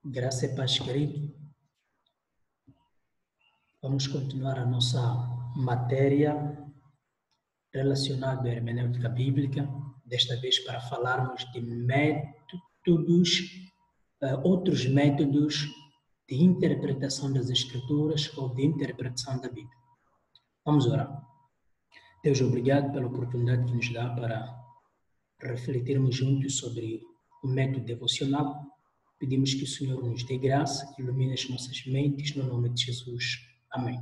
Graça e paz, querido. Vamos continuar a nossa matéria relacionada à hermenêutica bíblica, desta vez para falarmos de métodos, outros métodos de interpretação das Escrituras ou de interpretação da Bíblia. Vamos orar. Deus, obrigado pela oportunidade que nos dá para refletirmos juntos sobre o método devocional. Pedimos que o Senhor nos dê graça, ilumine as nossas mentes, no nome de Jesus. Amém.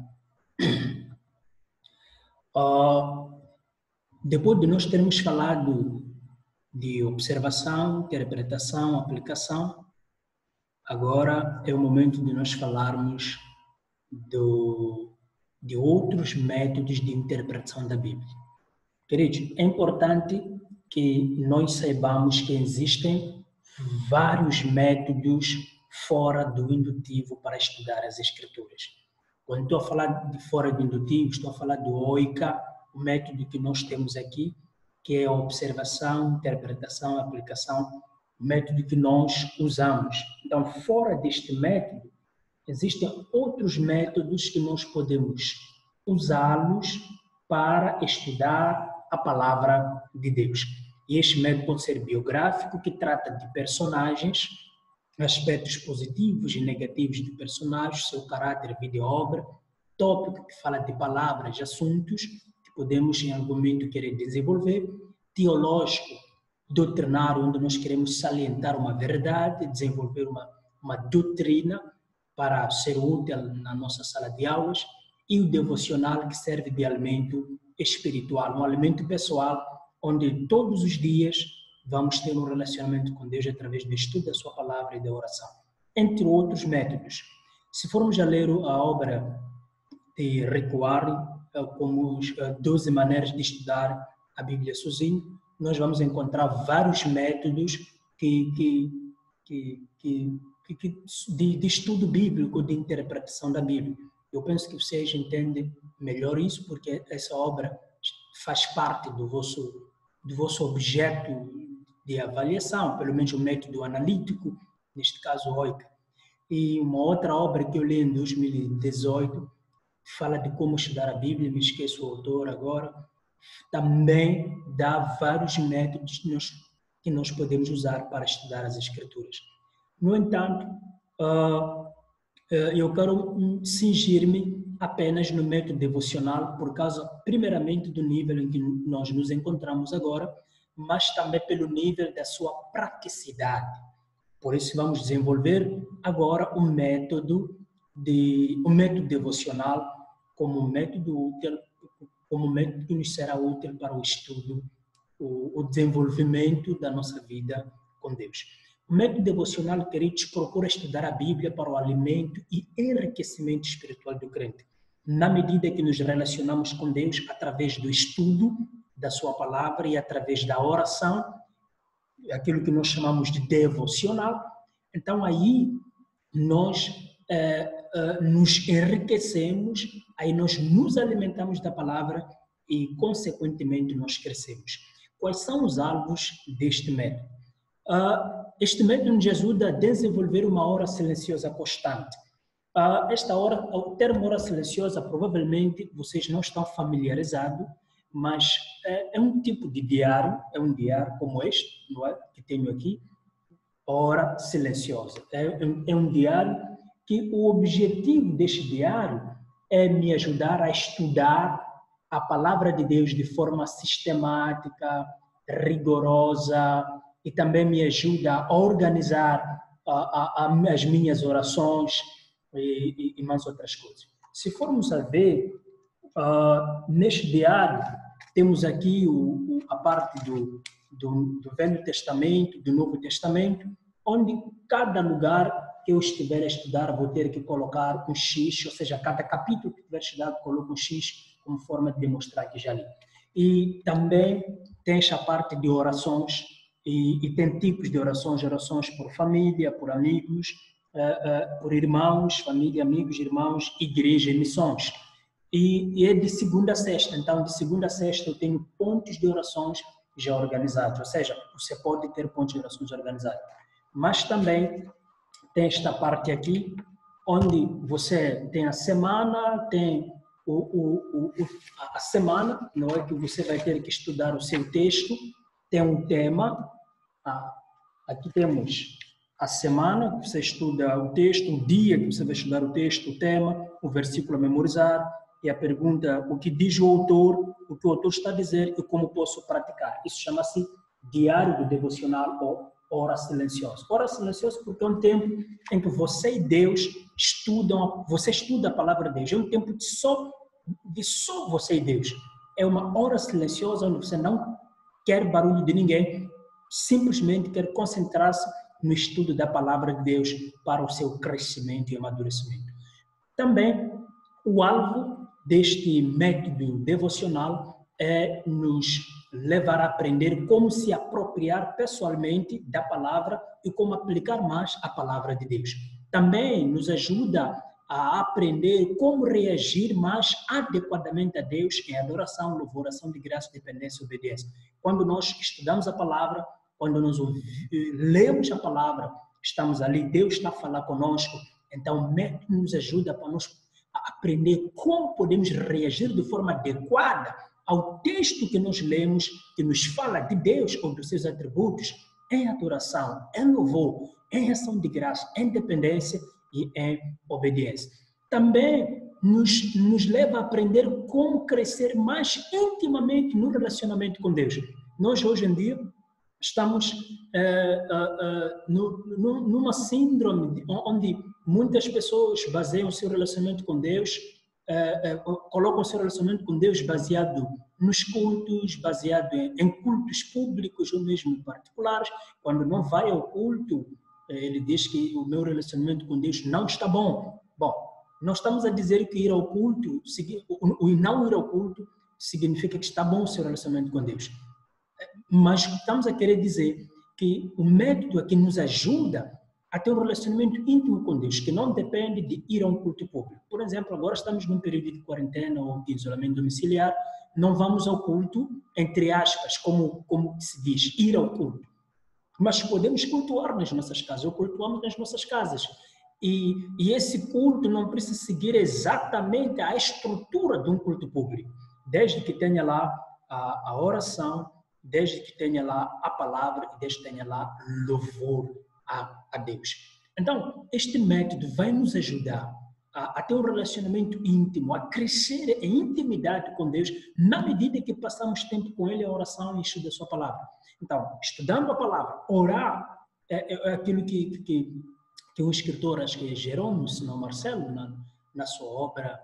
Depois de nós termos falado de observação, interpretação, aplicação, agora é o momento de nós falarmos de outros métodos de interpretação da Bíblia. Queridos, é importante que nós saibamos que existem vários métodos fora do indutivo para estudar as Escrituras. Quando estou a falar de fora do indutivo, estou a falar do OICA, o método que nós temos aqui, que é a observação, interpretação, aplicação, o método que nós usamos. Então, fora deste método, existem outros métodos que nós podemos usá-los para estudar a palavra de Deus. E este método pode ser biográfico, que trata de personagens, aspectos positivos e negativos de personagens, seu caráter, vida e obra, tópico que fala de palavras, assuntos que podemos em algum momento querer desenvolver, teológico, doutrinário, onde nós queremos salientar uma verdade, desenvolver uma doutrina para ser útil na nossa sala de aulas, e o devocional, que serve de alimento espiritual, um alimento pessoal, onde todos os dias vamos ter um relacionamento com Deus através do estudo da sua palavra e da oração, entre outros métodos. Se formos a ler a obra de Rick Warren, como 12 maneiras de estudar a Bíblia sozinho, nós vamos encontrar vários métodos de estudo bíblico, de interpretação da Bíblia. Eu penso que vocês entendem melhor isso, porque essa obra faz parte do vosso objeto de avaliação, pelo menos o método analítico, neste caso o OICA. E uma outra obra que eu li em 2018 fala de como estudar a Bíblia, me esqueço o autor agora, também dá vários métodos que nós podemos usar para estudar as Escrituras. No entanto, eu quero cingir-me apenas no método devocional, por causa, primeiramente, do nível em que nós nos encontramos agora, mas também pelo nível da sua praticidade. Por isso, vamos desenvolver agora o método devocional como um método útil, como um método que nos será útil para o estudo, o desenvolvimento da nossa vida com Deus. O método devocional, queridos, procura estudar a Bíblia para o alimento e enriquecimento espiritual do crente, na medida que nos relacionamos com Deus através do estudo da sua palavra e através da oração, aquilo que nós chamamos de devocional. Então, aí nós nos enriquecemos, aí nós nos alimentamos da palavra e, consequentemente, nós crescemos. Quais são os alvos deste método? Este método nos ajuda a desenvolver uma hora silenciosa constante. Esta hora, o termo hora silenciosa, provavelmente vocês não estão familiarizados, mas é um tipo de diário, é um diário como este, não é? Que tenho aqui, hora silenciosa. É um diário que o objetivo deste diário é me ajudar a estudar a palavra de Deus de forma sistemática, rigorosa, e também me ajuda a organizar as minhas orações e mais outras coisas. Se formos a ver, neste diário, temos aqui a parte do Velho Testamento, do Novo Testamento, onde cada lugar que eu estiver a estudar, vou ter que colocar um X, ou seja, cada capítulo que tiver estudado, coloco um X como forma de demonstrar que já li. E também tem esta parte de orações, e tem tipos de orações por família, por amigos, por irmãos, família, amigos, irmãos, igreja e missões. E é de segunda a sexta, então de segunda a sexta eu tenho pontos de orações já organizados, ou seja, você pode ter pontos de orações organizados. Mas também tem esta parte aqui, onde você tem a semana, tem a semana, não é que você vai ter que estudar o seu texto, tem um tema, aqui temos a semana, que você estuda o texto, o dia que você vai estudar o texto, o tema, o versículo a memorizar, e a pergunta, o que diz o que o autor está a dizer e como posso praticar. Isso chama-se diário do devocional ou hora silenciosa. Hora silenciosa porque é um tempo em que você e Deus estudam, você estuda a palavra de Deus. É um tempo de só você e Deus. É uma hora silenciosa onde você não quer barulho de ninguém, simplesmente quer concentrar-se no estudo da palavra de Deus para o seu crescimento e amadurecimento. Também, o alvo deste método devocional é nos levar a aprender como se apropriar pessoalmente da palavra e como aplicar mais a palavra de Deus. Também nos ajuda a aprender como reagir mais adequadamente a Deus em adoração, louvor, ação de graça, dependência e obediência. Quando nós estudamos a palavra, quando nós lemos a palavra, estamos ali, Deus está a falar conosco, então o método nos ajuda para nós aprender como podemos reagir de forma adequada ao texto que nós lemos, que nos fala de Deus ou dos seus atributos, em adoração, em louvor, em ação de graça, em dependência e em obediência. Também nos leva a aprender como crescer mais intimamente no relacionamento com Deus. Nós, hoje em dia, estamos numa síndrome onde muitas pessoas baseiam seu relacionamento com Deus, colocam seu relacionamento com Deus baseado nos cultos, baseado em cultos públicos ou mesmo particulares. Quando não vai ao culto, ele diz que o meu relacionamento com Deus não está bom. Bom, nós estamos a dizer que ir ao culto, o não ir ao culto, significa que está bom o seu relacionamento com Deus. Mas estamos a querer dizer que o método aqui nos ajuda a ter um relacionamento íntimo com Deus, que não depende de ir a um culto público. Por exemplo, agora estamos num período de quarentena ou de isolamento domiciliar, não vamos ao culto, entre aspas, como se diz, ir ao culto. Mas podemos cultuar nas nossas casas, ou cultuamos nas nossas casas. E esse culto não precisa seguir exatamente a estrutura de um culto público, desde que tenha lá a oração, desde que tenha lá a palavra e desde que tenha lá louvor a Deus. Então, este método vai nos ajudar a ter um relacionamento íntimo, a crescer em intimidade com Deus, na medida que passamos tempo com Ele, a oração e estudo da sua palavra. Então, estudando a palavra, orar é aquilo que um escritor, acho que é Jerônimo, se não Marcelo, na sua obra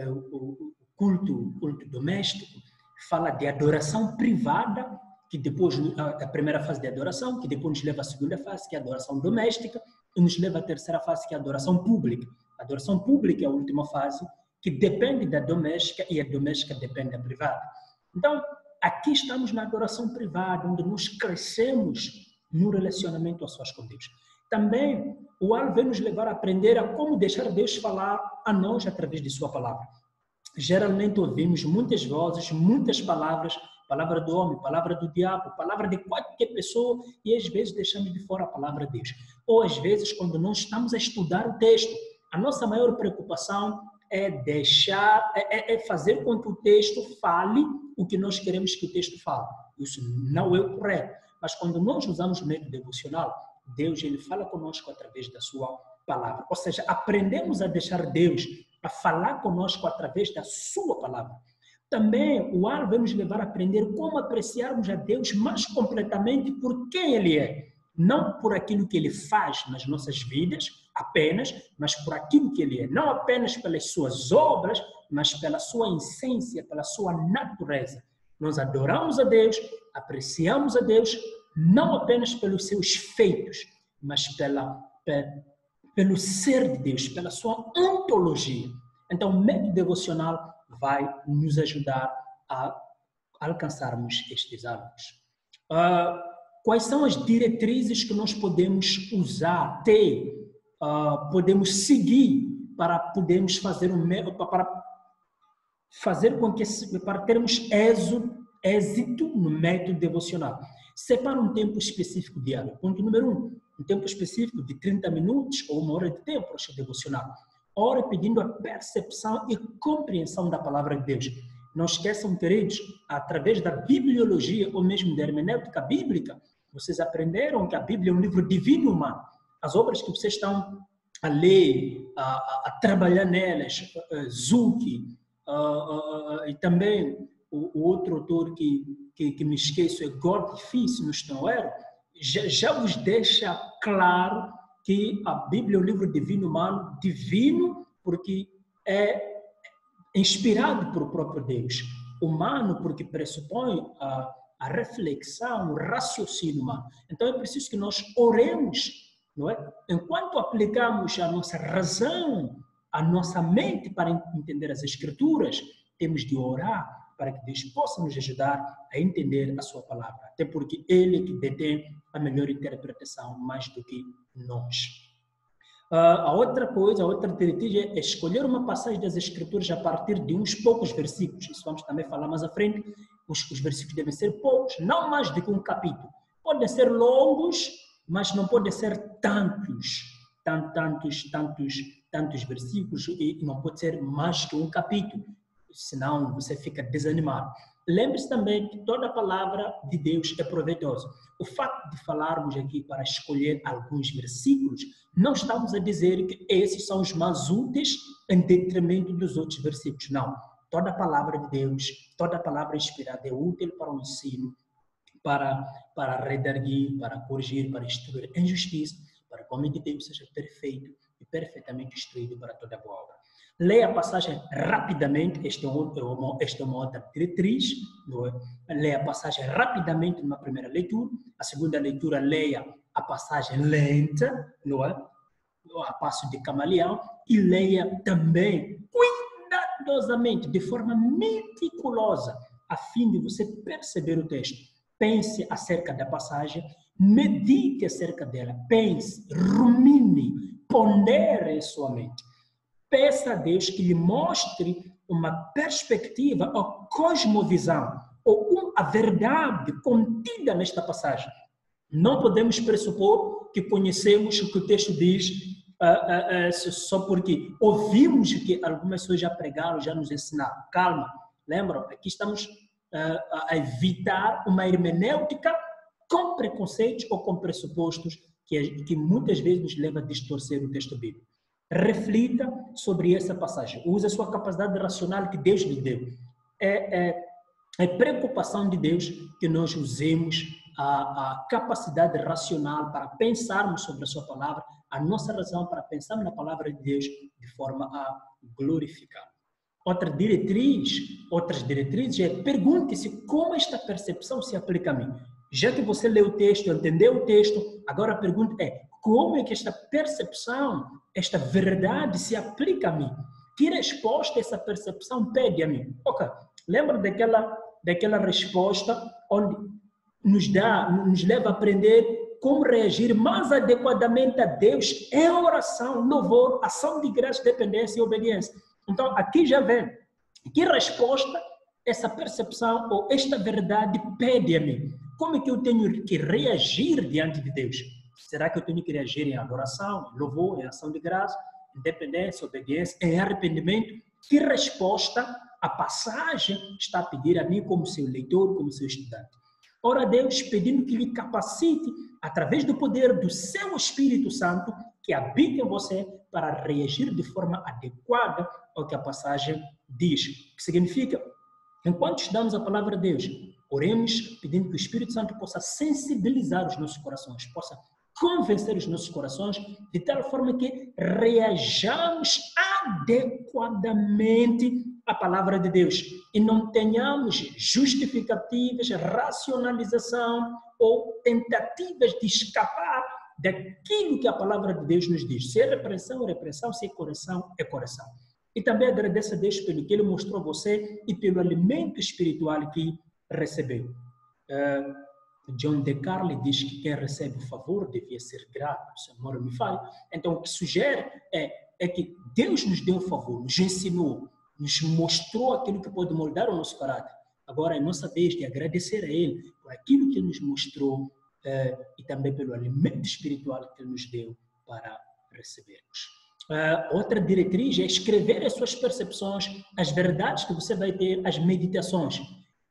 o culto doméstico, fala de adoração privada, que depois, a primeira fase de adoração, que depois nos leva à segunda fase, que é a adoração doméstica, e nos leva à terceira fase, que é a adoração pública. A adoração pública é a última fase, que depende da doméstica, e a doméstica depende da privada. Então, aqui estamos na adoração privada, onde nós crescemos no relacionamento a sós com Deus. Também, o alvo vai nos levar a aprender a como deixar Deus falar a nós através de sua palavra. Geralmente ouvimos muitas vozes, muitas palavras, palavra do homem, palavra do diabo, palavra de qualquer pessoa, e às vezes deixamos de fora a palavra de Deus. Ou às vezes, quando nós estamos a estudar o texto, a nossa maior preocupação é fazer com que o texto fale o que nós queremos que o texto fale. Isso não é o correto. Mas quando nós usamos o método devocional, Deus ele fala conosco através da sua palavra. Ou seja, aprendemos a deixar Deus a falar conosco através da sua palavra. Também o alvo é nos levar a aprender como apreciarmos a Deus mais completamente por quem Ele é. Não por aquilo que Ele faz nas nossas vidas, apenas, mas por aquilo que Ele é. Não apenas pelas suas obras, mas pela sua essência, pela sua natureza. Nós adoramos a Deus, apreciamos a Deus, não apenas pelos seus feitos, mas pelo ser de Deus, pela sua ontologia. Então, o método devocional vai nos ajudar a alcançarmos estes alvos. Quais são as diretrizes que nós podemos usar, podemos seguir para podermos fazer para termos êxito no método devocional? Separa um tempo específico diário. Ponto número 1. um tempo específico de 30 minutos ou 1 hora de tempo para o seu devocional. Ore pedindo a percepção e compreensão da palavra de Deus. Não esqueçam, queridos, através da bibliologia ou mesmo da hermenêutica bíblica, vocês aprenderam que a Bíblia é um livro divino humano. As obras que vocês estão a ler, a trabalhar nelas, Zuki, e também o outro autor que me esqueço é Gordon Fee, se não estou errado, já vos deixa claro que a Bíblia é um livro divino humano, divino porque é inspirado por o próprio Deus, humano porque pressupõe a reflexão, o raciocínio humano. Então é preciso que nós oremos, não é? Enquanto aplicamos a nossa razão, a nossa mente para entender as Escrituras, temos de orar para que Deus possa nos ajudar a entender a sua palavra, até porque Ele é que detém a melhor interpretação mais do que nós. A outra coisa, a outra diretriz é escolher uma passagem das Escrituras a partir de uns poucos versículos. Isso vamos também falar mais à frente. Os versículos devem ser poucos, não mais do que um capítulo. Podem ser longos, mas não podem ser tantos versículos e não pode ser mais que um capítulo, senão você fica desanimado. Lembre-se também que toda a palavra de Deus é proveitosa. O fato de falarmos aqui para escolher alguns versículos, não estamos a dizer que esses são os mais úteis em detrimento dos outros versículos. Não. Toda a palavra de Deus, toda a palavra inspirada é útil para o ensino, para redarguir, para corrigir, para instruir em justiça, para que o homem de Deus seja perfeito e perfeitamente instruído para toda boa obra. Leia a passagem rapidamente, esta é uma outra diretriz, não é? Leia a passagem rapidamente numa primeira leitura, a segunda leitura leia a passagem lenta, não é? A passo de camaleão, e leia também cuidadosamente, de forma meticulosa, a fim de você perceber o texto. Pense acerca da passagem, medite acerca dela, pense, rumine, pondere em sua mente. Peça a Deus que lhe mostre uma perspectiva ou cosmovisão, ou a verdade contida nesta passagem. Não podemos pressupor que conhecemos o que o texto diz só porque ouvimos que algumas pessoas já pregaram, já nos ensinaram. Calma, lembram? Aqui estamos a evitar uma hermenêutica com preconceitos ou com pressupostos que muitas vezes nos leva a distorcer o texto bíblico. Reflita sobre essa passagem. Use a sua capacidade racional que Deus lhe deu. É preocupação de Deus que nós usemos a capacidade racional para pensarmos sobre a sua palavra, a nossa razão para pensar na palavra de Deus de forma a glorificar. Outras diretrizes é pergunte-se como esta percepção se aplica a mim. Já que você leu o texto, entendeu o texto, agora a pergunta é como é que esta percepção, esta verdade se aplica a mim? Que resposta essa percepção pede a mim? Ok, lembra daquela resposta onde nos leva a aprender como reagir mais adequadamente a Deus em oração, louvor, ação de graça, dependência e obediência. Então, aqui já vem que resposta essa percepção ou esta verdade pede a mim. Como é que eu tenho que reagir diante de Deus? Será que eu tenho que reagir em adoração, em louvor, em ação de graça, em dependência, obediência, em arrependimento? Que resposta a passagem está a pedir a mim como seu leitor, como seu estudante? Ora, Deus pedindo que lhe capacite, através do poder do seu Espírito Santo, que habita em você, para reagir de forma adequada ao que a passagem diz. O que significa? Enquanto estudamos a palavra de Deus, oremos pedindo que o Espírito Santo possa sensibilizar os nossos corações, possa convencer os nossos corações de tal forma que reajamos adequadamente à palavra de Deus e não tenhamos justificativas, racionalização ou tentativas de escapar daquilo que a palavra de Deus nos diz. Se é repreensão, é repreensão, se é correção, é correção. E também agradeça a Deus pelo que Ele mostrou a você e pelo alimento espiritual que recebeu. John D. Carlin diz que quem recebe o favor devia ser grato, se a memória me falha. Então, o que sugere é que Deus nos deu um favor, nos ensinou, nos mostrou aquilo que pode moldar o nosso caráter. Agora é nossa vez de agradecer a Ele por aquilo que Ele nos mostrou e também pelo alimento espiritual que Ele nos deu para recebermos. Outra diretriz é escrever as suas percepções, as verdades que você vai ter, as meditações.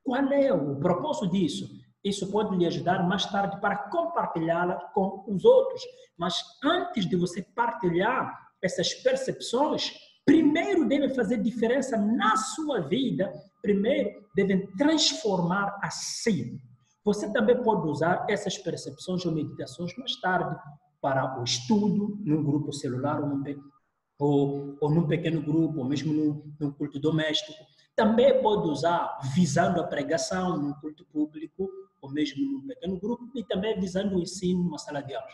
Qual é o propósito disso? Isso pode lhe ajudar mais tarde para compartilhá-la com os outros. Mas antes de você partilhar essas percepções, primeiro devem fazer diferença na sua vida, primeiro devem transformar a si. Você também pode usar essas percepções ou meditações mais tarde para o estudo, num grupo celular ou num pequeno grupo, ou mesmo num culto doméstico. Também pode usar visando a pregação num culto público, ou mesmo num pequeno grupo, e também visando o ensino numa sala de aula.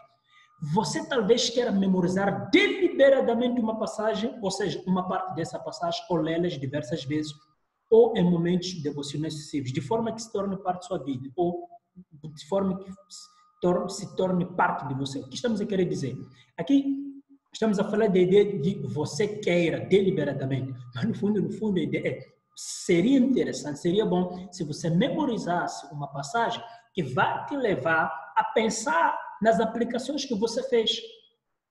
Você talvez queira memorizar deliberadamente uma passagem, ou seja, uma parte dessa passagem, ou lê-las diversas vezes, ou em momentos devocionais sucessivos, de forma que se torne parte da sua vida, ou de forma que se torne parte de você. O que estamos a querer dizer? Aqui estamos a falar da ideia de você queira deliberadamente, mas no fundo a ideia é, seria interessante, seria bom se você memorizasse uma passagem que vai te levar a pensar nas aplicações que você fez.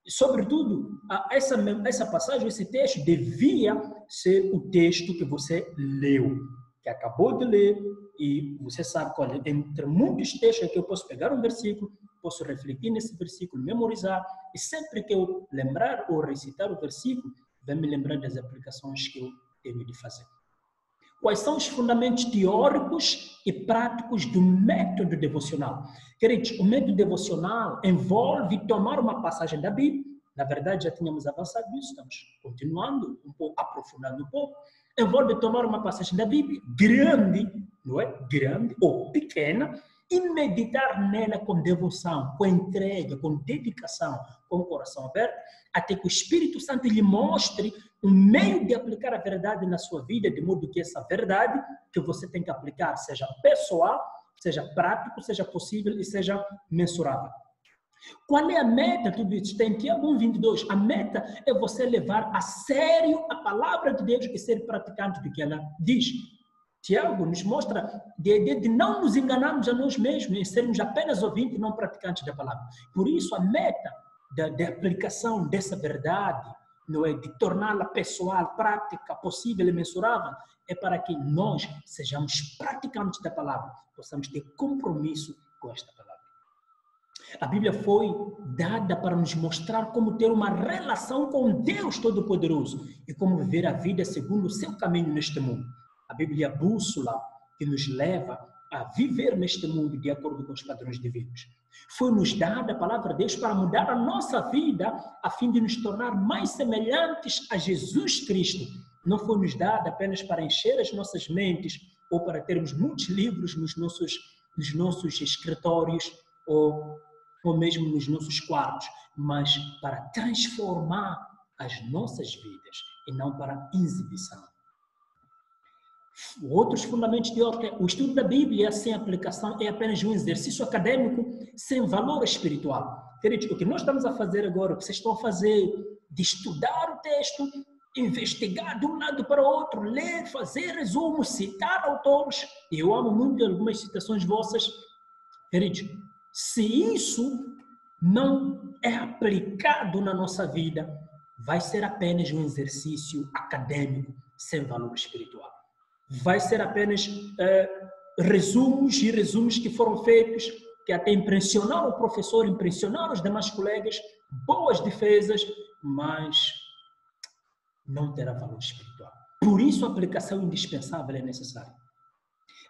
Sobretudo, essa passagem, esse texto, devia ser o texto que você leu, que acabou de ler, e você sabe, olha, entre muitos textos aqui eu posso pegar um versículo, posso refletir nesse versículo, memorizar, e sempre que eu lembrar ou recitar o versículo, vai me lembrar das aplicações que eu tenho de fazer. Quais são os fundamentos teóricos e práticos do método devocional? Queridos, o método devocional envolve tomar uma passagem da Bíblia. Na verdade, já tínhamos avançado nisso, estamos continuando, aprofundando um pouco. Envolve tomar uma passagem da Bíblia, grande, não é? Grande ou pequena, e meditar nela com devoção, com entrega, com dedicação, com o coração aberto, até que o Espírito Santo lhe mostre um meio de aplicar a verdade na sua vida, de modo que essa verdade que você tem que aplicar seja pessoal, seja prático, seja possível e seja mensurável. Qual é a meta? Tudo isso tem Tiago 1:22. A meta é você levar a sério a palavra de Deus e ser praticante do que ela diz. Tiago nos mostra a ideia de não nos enganarmos a nós mesmos, em sermos apenas ouvintes e não praticantes da palavra. Por isso, a meta da aplicação dessa verdade, não é, de torná-la pessoal, prática, possível e mensurável, é para que nós sejamos praticantes da palavra, possamos ter compromisso com esta palavra. A Bíblia foi dada para nos mostrar como ter uma relação com Deus Todo-Poderoso e como viver a vida segundo o seu caminho neste mundo. A Bíblia é a bússola que nos leva a viver neste mundo de acordo com os padrões divinos. Foi-nos dada a palavra de Deus para mudar a nossa vida a fim de nos tornar mais semelhantes a Jesus Cristo. Não foi-nos dada apenas para encher as nossas mentes ou para termos muitos livros nos nossos escritórios ou mesmo nos nossos quartos, mas para transformar as nossas vidas e não para exibição. Outros fundamentos de ordem, o estudo da Bíblia sem aplicação é apenas um exercício acadêmico sem valor espiritual. Queridos, o que nós estamos a fazer agora, o que vocês estão a fazer, de estudar o texto, investigar de um lado para o outro, ler, fazer resumos, citar autores, e eu amo muito algumas citações vossas, queridos, se isso não é aplicado na nossa vida, vai ser apenas um exercício acadêmico sem valor espiritual. Vai ser apenas resumos que foram feitos, que até impressionaram o professor, impressionaram os demais colegas, boas defesas, mas não terá valor espiritual. Por isso a aplicação indispensável é necessária.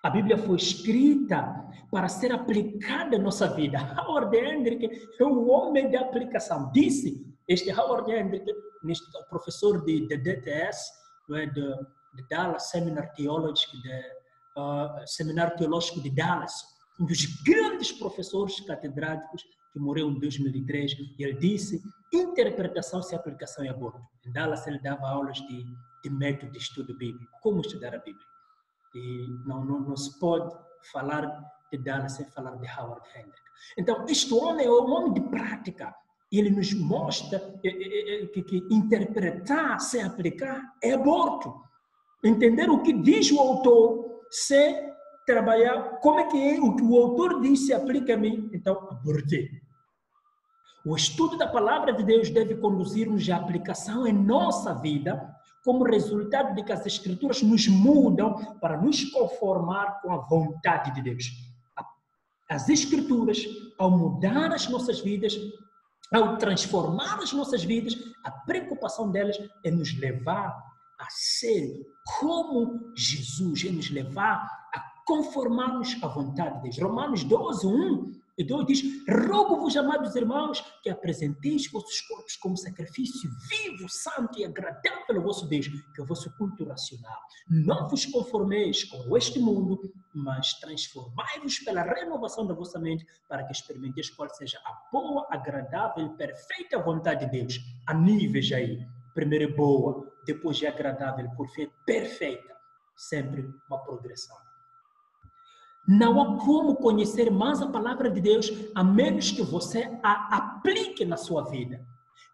A Bíblia foi escrita para ser aplicada na nossa vida. Howard Hendrick é o homem da aplicação. Disse este Howard Hendrick, o professor de DTS, de Dallas Seminar Theological, Seminário Teológico de Dallas, um dos grandes professores catedráticos que morreu em 2003, e ele disse: interpretação sem aplicação é aborto. Em Dallas ele dava aulas de método de estudo bíblico, como estudar a Bíblia. E não se pode falar de Dallas sem falar de Howard Hendrick. Então, este homem é um homem de prática. Ele nos mostra que interpretar sem aplicar é aborto. Entender o que diz o autor sem trabalhar, como é que é o que o autor diz se aplica a mim? Então, abortei. O estudo da palavra de Deus deve conduzir-nos à aplicação em nossa vida, como resultado de que as Escrituras nos mudam para nos conformar com a vontade de Deus. As Escrituras, ao mudar as nossas vidas, ao transformar as nossas vidas, a preocupação delas é nos levar a ser como Jesus, é nos levar a conformarmos à vontade de Deus. Romanos 12, 1 e 2 diz: rogo-vos, amados irmãos, que apresenteis vossos corpos como sacrifício vivo, santo e agradável ao vosso Deus, que é o vosso culto racional. Não vos conformeis com este mundo, mas transformai-vos pela renovação da vossa mente, para que experimenteis qual seja a boa, agradável e perfeita vontade de Deus. Há níveis aí. Primeiro é boa, depois é agradável, por fim é perfeita. Sempre uma progressão. Não há como conhecer mais a palavra de Deus a menos que você a aplique na sua vida.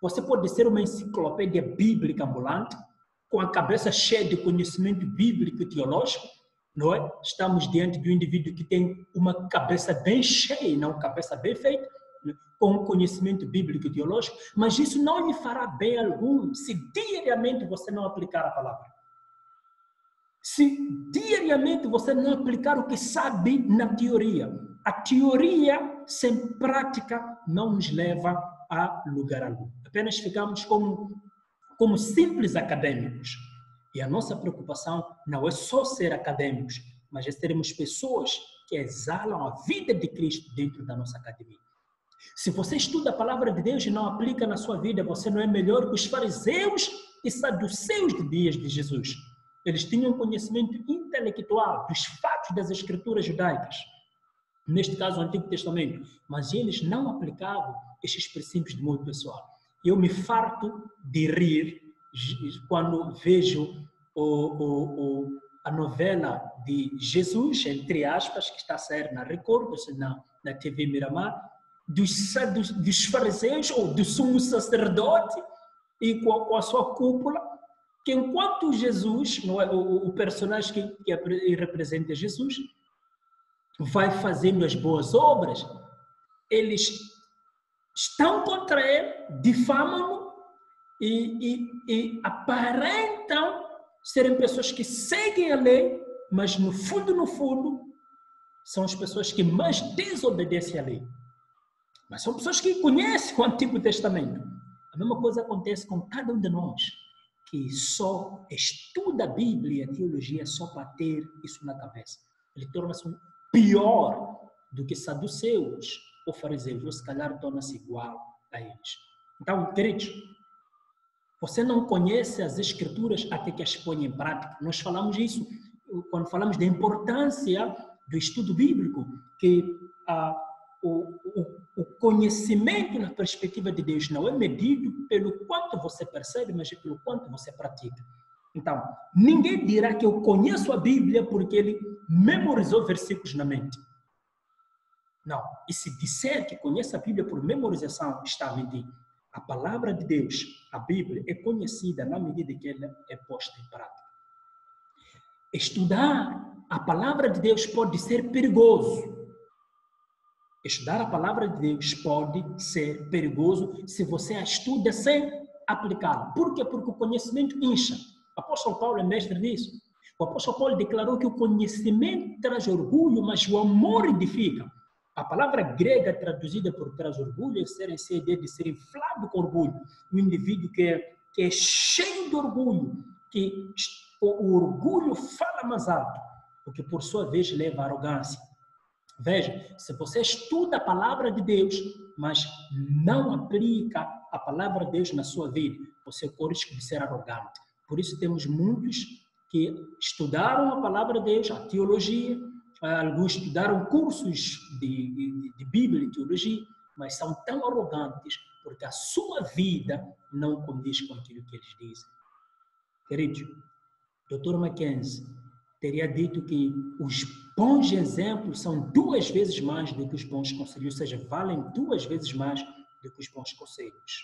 Você pode ser uma enciclopédia bíblica ambulante, com a cabeça cheia de conhecimento bíblico e teológico, não é? Estamos diante de um indivíduo que tem uma cabeça bem cheia, não uma cabeça bem feita, com conhecimento bíblico e teológico, mas isso não lhe fará bem algum se diariamente você não aplicar a palavra. Se diariamente você não aplicar o que sabe na teoria, a teoria sem prática não nos leva a lugar algum. Apenas ficamos como simples acadêmicos. E a nossa preocupação não é só ser acadêmicos, mas é sermos pessoas que exalam a vida de Cristo dentro da nossa academia. Se você estuda a palavra de Deus e não aplica na sua vida, você não é melhor que os fariseus e saduceus de dias de Jesus. Eles tinham conhecimento intelectual dos fatos das escrituras judaicas, neste caso o Antigo Testamento, mas eles não aplicavam estes princípios de modo pessoal. Eu me farto de rir quando vejo a novela de Jesus, entre aspas, que está a sair na Record, na TV Miramar, dos fariseus ou do sumo sacerdote e com a sua cúpula, que enquanto Jesus, não é, o personagem que representa Jesus, vai fazendo as boas obras, eles estão contra ele, difamam-no e aparentam serem pessoas que seguem a lei, mas no fundo, são as pessoas que mais desobedecem à lei. Mas são pessoas que conhecem o Antigo Testamento. A mesma coisa acontece com cada um de nós, que só estuda a Bíblia e a teologia só para ter isso na cabeça. Ele torna-se pior do que saduceus ou fariseus, ou se calhar torna-se igual a eles. Então, queridos, você não conhece as Escrituras até que as põe em prática. Nós falamos isso quando falamos da importância do estudo bíblico, que o conhecimento na perspectiva de Deus não é medido pelo quanto você percebe, mas pelo quanto você pratica. Então, ninguém dirá que eu conheço a Bíblia porque ele memorizou versículos na mente. Não. E se disser que conhece a Bíblia por memorização, está a mentir. A palavra de Deus, a Bíblia, é conhecida na medida que ela é posta em prática. Estudar a palavra de Deus pode ser perigoso. Estudar a palavra de Deus pode ser perigoso se você a estuda sem aplicá-la. Por quê? Porque o conhecimento incha. O apóstolo Paulo é mestre disso. O apóstolo Paulo declarou que o conhecimento traz orgulho, mas o amor edifica. A palavra grega traduzida por traz orgulho é essa ideia de ser inflado com orgulho. Um indivíduo que é cheio de orgulho, que o orgulho fala mais alto, o que por sua vez leva à arrogância. Veja, se você estuda a palavra de Deus, mas não aplica a palavra de Deus na sua vida, você corre o risco de ser arrogante. Por isso temos muitos que estudaram a palavra de Deus, a teologia, alguns estudaram cursos de Bíblia e teologia, mas são tão arrogantes porque a sua vida não condiz com aquilo que eles dizem. Queridos, Dr. Mackenzie teria dito que os bons exemplos são 2 vezes mais do que os bons conselhos, ou seja, valem 2 vezes mais do que os bons conselhos.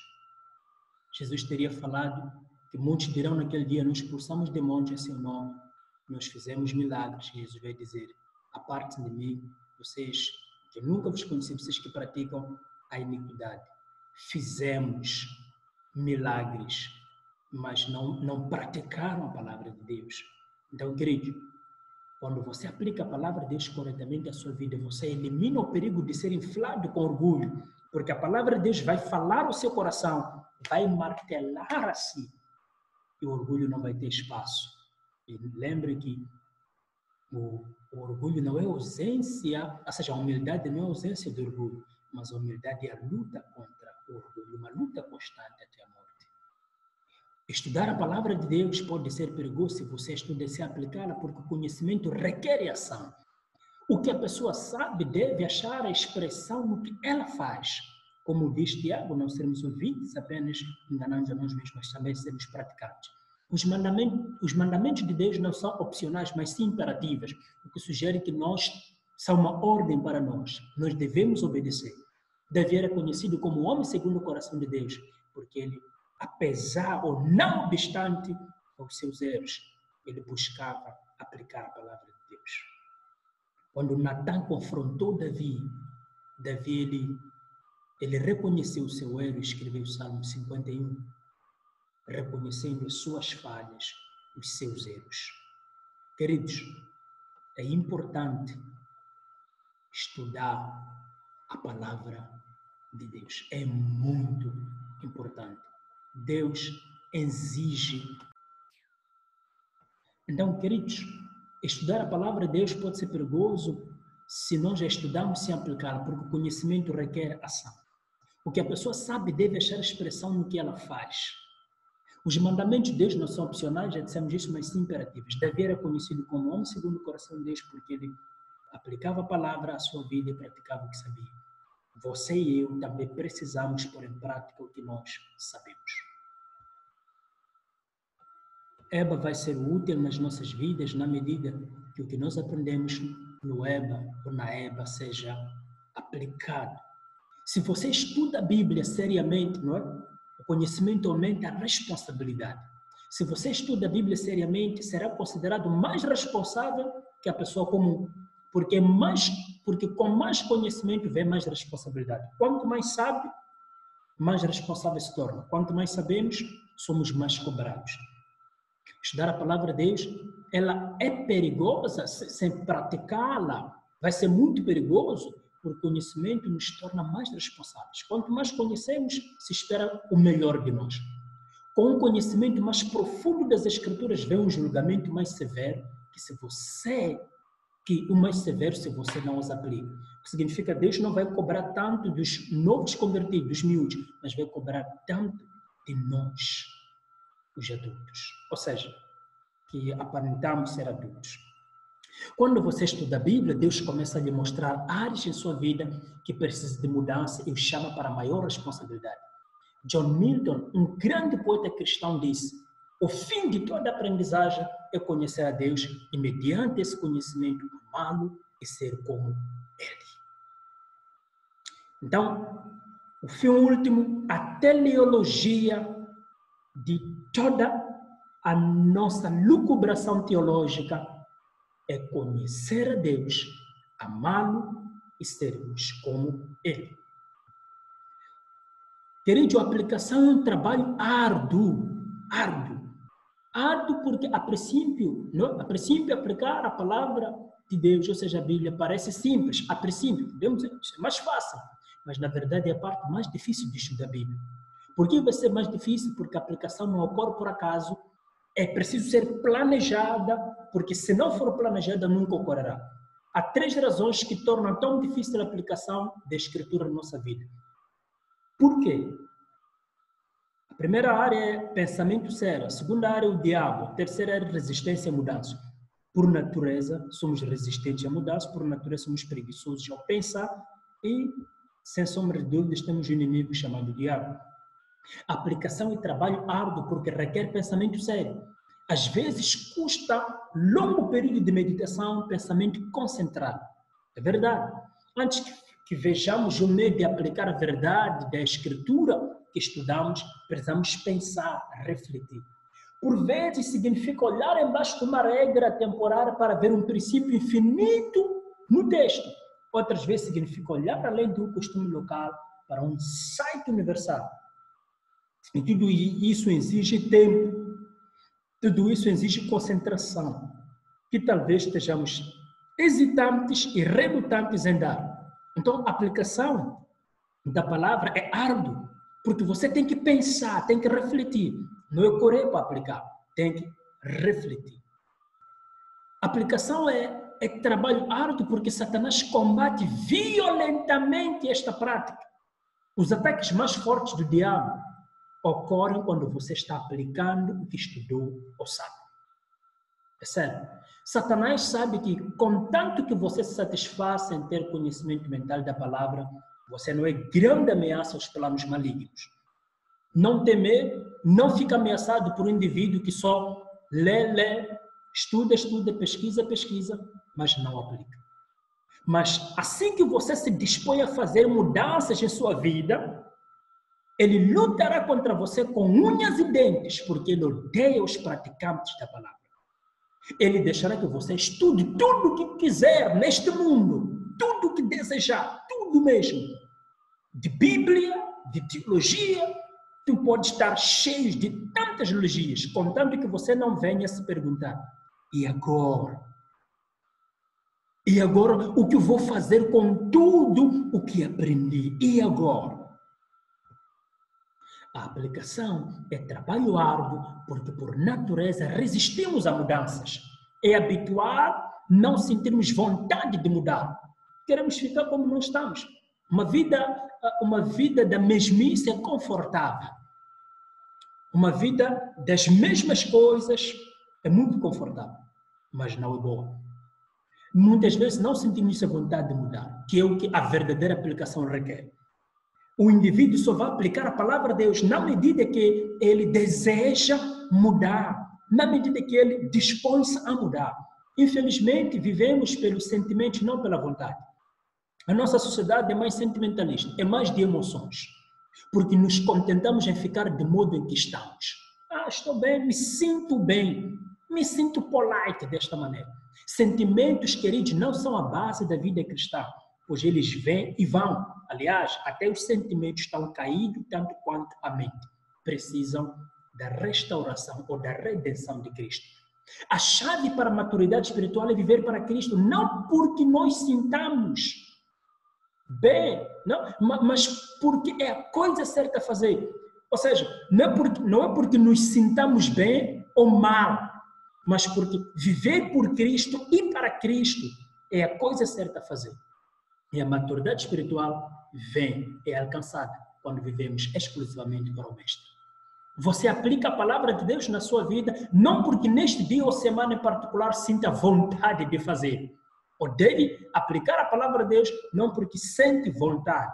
Jesus teria falado que muitos dirão naquele dia: nós expulsamos demônios em seu nome, nós fizemos milagres. Jesus vai dizer: parte de mim, vocês, que eu nunca vos conheci, vocês que praticam a iniquidade. Fizemos milagres, mas não praticaram a palavra de Deus. Então, querido, quando você aplica a palavra de Deus corretamente à sua vida, você elimina o perigo de ser inflado com orgulho, porque a palavra de Deus vai falar o seu coração, vai martelar assim, e o orgulho não vai ter espaço. E lembre que o orgulho não é ausência, ou seja, a humildade não é ausência do orgulho, mas a humildade é a luta contra o orgulho, uma luta constante até a morte. Estudar a palavra de Deus pode ser perigoso se você estuda sem aplicá-la, porque o conhecimento requer ação. O que a pessoa sabe deve achar a expressão no que ela faz. Como diz Tiago, não sermos ouvintes apenas enganando a nós mesmos, mas também sermos praticantes. Os mandamentos de Deus não são opcionais, mas sim imperativos, o que sugere que são uma ordem para nós. Nós devemos obedecer. Davi era conhecido como o homem segundo o coração de Deus, porque ele, apesar ou não obstante aos seus erros, ele buscava aplicar a palavra de Deus. Quando Natan confrontou Davi, ele reconheceu o seu erro e escreveu o Salmo 51, reconhecendo as suas falhas, os seus erros. Queridos, é importante estudar a palavra de Deus. É muito importante. Deus exige. Então, queridos, estudar a palavra de Deus pode ser perigoso se nós já estudamos sem aplicá-la, porque o conhecimento requer ação. O que a pessoa sabe deve achar expressão no que ela faz. Os mandamentos de Deus não são opcionais, já dissemos isso, mas sim imperativos. Davi era conhecido como homem segundo o coração de Deus, porque ele aplicava a palavra à sua vida e praticava o que sabia. Você e eu também precisamos pôr em prática o que nós sabemos. EBA vai ser útil nas nossas vidas na medida que o que nós aprendemos no EBA ou na EBA seja aplicado. Se você estuda a Bíblia seriamente, não é? O conhecimento aumenta a responsabilidade. Se você estuda a Bíblia seriamente, será considerado mais responsável que a pessoa comum, porque com mais conhecimento vem mais responsabilidade. Quanto mais sabe, mais responsável se torna. Quanto mais sabemos, somos mais cobrados. Estudar a palavra de Deus, ela é perigosa sem praticá-la. Vai ser muito perigoso, porque o conhecimento nos torna mais responsáveis. Quanto mais conhecemos, se espera o melhor de nós. Com um conhecimento mais profundo das Escrituras, vem um julgamento mais severo, o mais severo se você não os aplica. O que significa que Deus não vai cobrar tanto dos novos convertidos, dos miúdos, mas vai cobrar tanto de nós, os adultos. Ou seja, que aparentamos ser adultos. Quando você estuda a Bíblia, Deus começa a lhe mostrar áreas em sua vida que precisam de mudança e o chama para maior responsabilidade. John Milton, um grande poeta cristão, disse: o fim de toda aprendizagem é conhecer a Deus e, mediante esse conhecimento, amá-lo e ser como Ele. Então, o fim último, a teleologia de toda a nossa lucubração teológica é conhecer a Deus, amá-lo e sermos como Ele. Querido, a aplicação é um trabalho árduo porque a princípio aplicar a palavra de Deus, ou seja, a Bíblia, parece simples, a princípio, podemos dizer, é mais fácil, mas na verdade é a parte mais difícil de estudar a Bíblia. Por que vai ser mais difícil? Porque a aplicação não ocorre por acaso, é preciso ser planejada, porque se não for planejada, nunca ocorrerá. Há 3 razões que tornam tão difícil a aplicação da Escritura na nossa vida. Por quê? A primeira área é pensamento sério, a segunda área é o diabo, a terceira área é resistência à mudança. Por natureza, somos resistentes à mudança, por natureza somos preguiçosos ao pensar e, sem sombra de dúvidas, temos um inimigo chamado diabo. A aplicação é trabalho árduo porque requer pensamento sério. Às vezes custa longo período de meditação, pensamento concentrado. É verdade. Antes que vejamos o meio de aplicar a verdade da Escritura que estudamos, precisamos pensar, refletir. Por vezes significa olhar embaixo de uma regra temporária para ver um princípio infinito no texto. Outras vezes significa olhar para além do costume local para um site universal. E tudo isso exige tempo, tudo isso exige concentração, que talvez estejamos hesitantes e relutantes em dar. Então, a aplicação da palavra é árdua, porque você tem que pensar, tem que refletir. Não é correr para aplicar, tem que refletir. A aplicação é trabalho árduo porque Satanás combate violentamente esta prática. Os ataques mais fortes do diabo ocorrem quando você está aplicando o que estudou ou sabe. É sério. Satanás sabe que, contanto que você se satisfaça em ter conhecimento mental da palavra, você não é grande ameaça aos planos malignos. Não temer, não fica ameaçado por um indivíduo que só lê, estuda, pesquisa, mas não aplica. Mas assim que você se dispõe a fazer mudanças em sua vida, ele lutará contra você com unhas e dentes, porque ele odeia os praticantes da palavra. Ele deixará que você estude tudo o que quiser neste mundo, tudo o que desejar, tudo mesmo. De Bíblia, de teologia, tu pode estar cheio de tantas teologias, contanto que você não venha se perguntar, e agora? E agora, o que eu vou fazer com tudo o que aprendi? E agora? A aplicação é trabalho árduo, porque por natureza resistimos a mudanças. É habitual não sentirmos vontade de mudar. Queremos ficar como nós estamos. Uma vida da mesmice é confortável. Uma vida das mesmas coisas é muito confortável, mas não é boa. Muitas vezes não sentimos essa vontade de mudar, que é o que a verdadeira aplicação requer. O indivíduo só vai aplicar a palavra de Deus na medida que ele deseja mudar, na medida que ele dispõe-se a mudar. Infelizmente, vivemos pelos sentimentos, não pela vontade. A nossa sociedade é mais sentimentalista, é mais de emoções, porque nos contentamos em ficar de modo em que estamos. Estou bem, me sinto polite desta maneira. Sentimentos, queridos, não são a base da vida cristã, pois eles vêm e vão. Aliás, até os sentimentos estão caídos tanto quanto a mente. Precisam da restauração ou da redenção de Cristo. A chave para a maturidade espiritual é viver para Cristo, não porque nós sintamos bem, não, mas porque é a coisa certa a fazer. Ou seja, não é porque nos sintamos bem ou mal, mas porque viver por Cristo e para Cristo é a coisa certa a fazer. E a maturidade espiritual é alcançada quando vivemos exclusivamente para o Mestre. Você aplica a palavra de Deus na sua vida, não porque neste dia ou semana em particular sinta vontade de fazer. Ou deve aplicar a palavra de Deus, não porque sente vontade